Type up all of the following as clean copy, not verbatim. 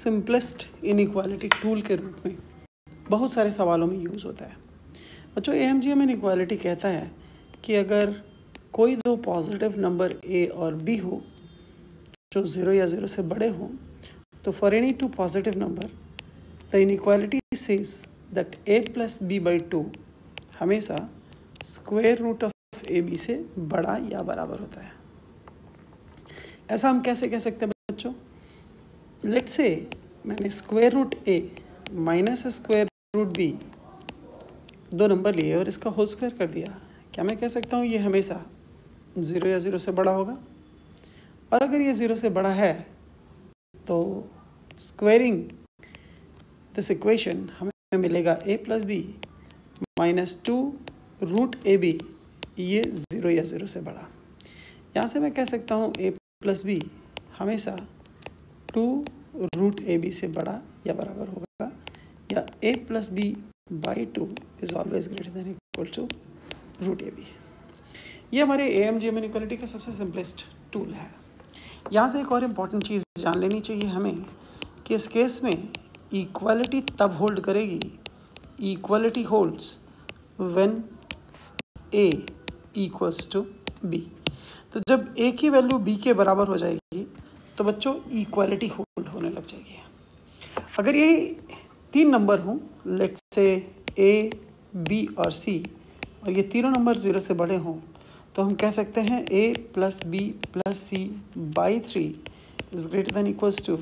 Simplest inequality tool के रूप में बहुत सारे सवालों में यूज़ होता है। बच्चों, AMGM इनइक्वालिटी कहता है कि अगर कोई दो पॉजिटिव नंबर A और B हो जो 0 या 0 से बड़े हों, तो for any two positive number the inequality says that A plus B by 2 हमेशा स्क्वायर रूट ऑफ AB से बड़ा या बराबर होता है। ऐसा हम कैसे कह सकते हैं बच्चों? लेट्स से मैंने square root A minus square root B दो नंबर लिए और इसका होल स्क्वायर कर दिया। क्या मैं कह सकता हूँ ये हमेशा 0 या 0 से बड़ा होगा? और अगर ये 0 से बड़ा है तो स्क्वायरिंग दिस इक्वेशन हमें मिलेगा A plus B minus 2 root AB, ये 0 या 0 से बड़ा। यहाँ से मैं कह सकता हूँ A प्लस बी हमेशा 2 रूट AB से बड़ा या बराबर होगा, या A plus B by 2 is always greater than equal to root AB। ये हमारे AMGM इनइक्वालिटी का सबसे सिंपलेस्ट टूल है। यहाँ से एक और इम्पॉर्टेंट चीज़ जान लेनी चाहिए हमें कि इस केस में इक्वालिटी तब होल्ड करेगी, equality holds when A equals to B। तो जब A की वैल्यू B के बराबर हो जाएगी तो बच्चों इक्वालिटी होल्ड होने लग जाएगी। अगर ये 3 नंबर हों, लेट्स से A, B और C, और ये तीनों नंबर 0 से बड़े हों, तो हम कह सकते हैं A plus B plus C by 3 is greater than equals to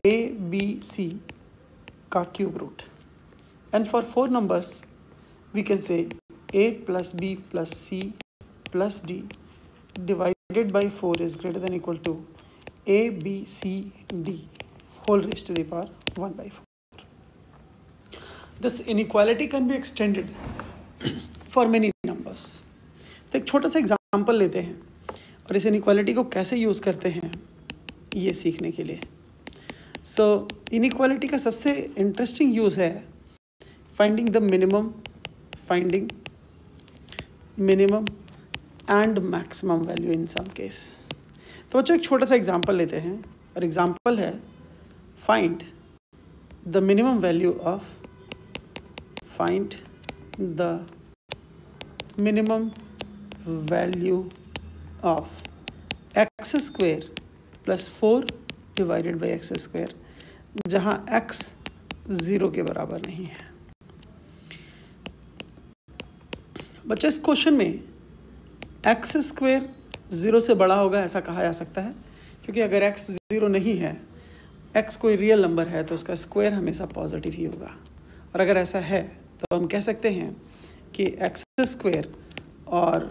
ABC का cube root. And for 4 numbers we can say A plus B plus C plus D divided by 4 is greater than equal to ABCD whole raised to the power 1 by 4. This inequality can be extended for many numbers. तो एक छोटा सा example लेते हैं और इस inequality को कैसे यूज़ करते हैं ये सीखने के लिए। सो इनइक्वालिटी का सबसे इंटरेस्टिंग यूज़ है finding the minimum and maximum value in some case. तो बच्चों एक छोटा सा एग्जांपल लेते हैं और एग्जांपल है find the minimum value of x square plus 4 divided by x square, जहाँ x 0 के बराबर नहीं है। बच्चों इस क्वेश्चन में एक्स स्क्वायर 0 से बड़ा होगा ऐसा कहा जा सकता है, क्योंकि अगर x 0 नहीं है, x कोई रियल नंबर है, तो उसका स्क्वायर हमेशा पॉजिटिव ही होगा। और अगर ऐसा है तो हम कह सकते हैं कि एक्स स्क्वायर और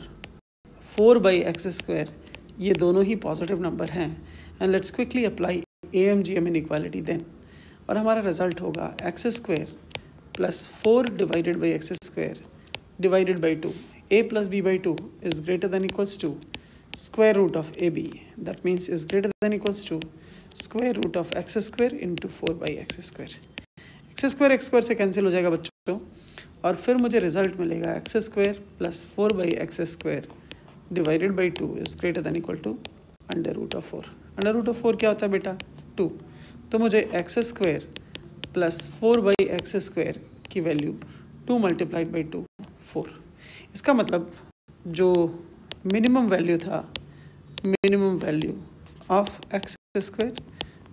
4 बाई एक्स स्क्वायर ये दोनों ही पॉजिटिव नंबर हैं। And let's quickly apply AMGM inequality then, और हमारा रिजल्ट होगा X square plus 4 divided by x square divided by 2, A plus B by 2 is greater than equals to square root of AB. That means is greater than equals to square root of x square into 4 by x square. x square से cancel हो जाएगा बच्चों, और फिर मुझे result मिलेगा x square plus 4 by x square divided by 2 is greater than equal to under root of 4. Under root of 4 क्या होता है बेटा? 2. तो मुझे x square plus 4 by x square की वैल्यू 2 multiplied by 2 4। इसका मतलब जो मिनिमम वैल्यू था, minimum value of x square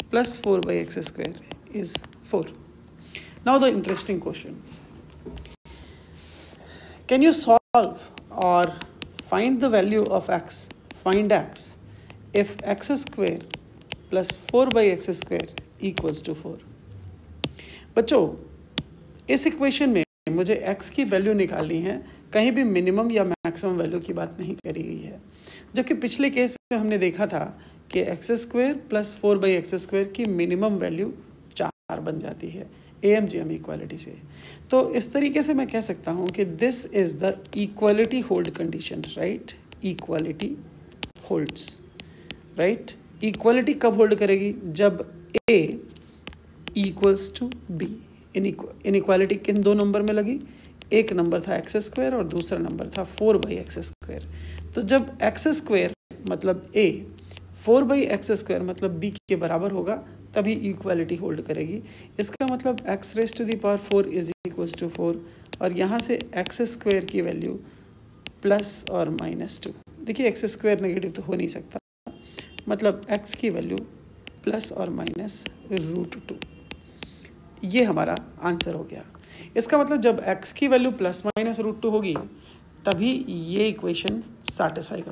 plus 4 by x square is 4। Now the interesting question, can you solve और find the value of x, find x if x square plus 4 by x square equals to 4। बच्चों इस equation में मुझे x की value निकालनी है, कहीं भी मिनिमम या मैक्सिमम वैल्यू की बात नहीं करी गई है। जबकि पिछले केस में हमने देखा था कि x square plus 4 by x square की मिनिमम वैल्यू 4 बन जाती है AMGM इक्वालिटी से। तो इस तरीके से मैं कह सकता हूँ कि this is the equality hold condition, right? Equality holds, right? Equality कब होल्ड करेगी? जब A equals to B। Inequality किन दो नंबर में लगी? एक नंबर था एक्स स्क्वायर और दूसरा नंबर था 4 बाई एक्स स्क्वायर। तो जब एक्स स्क्वायर मतलब A 4 बाई एक्स स्क्वायर मतलब B के बराबर होगा, तभी इक्वालिटी होल्ड करेगी। इसका मतलब X raise to the power 4 is equals to 4 और यहाँ से एक्स स्क्वायर की वैल्यू प्लस और -2। देखिए एक्स स्क्वायर नेगेटिव तो हो नहीं सकता, मतलब एक्स की वैल्यू प्लस और -√2। ये हमारा आंसर हो गया। इसका मतलब जब x की वैल्यू +- √2 होगी तभी ये इक्वेशन सेटिस्फाई कर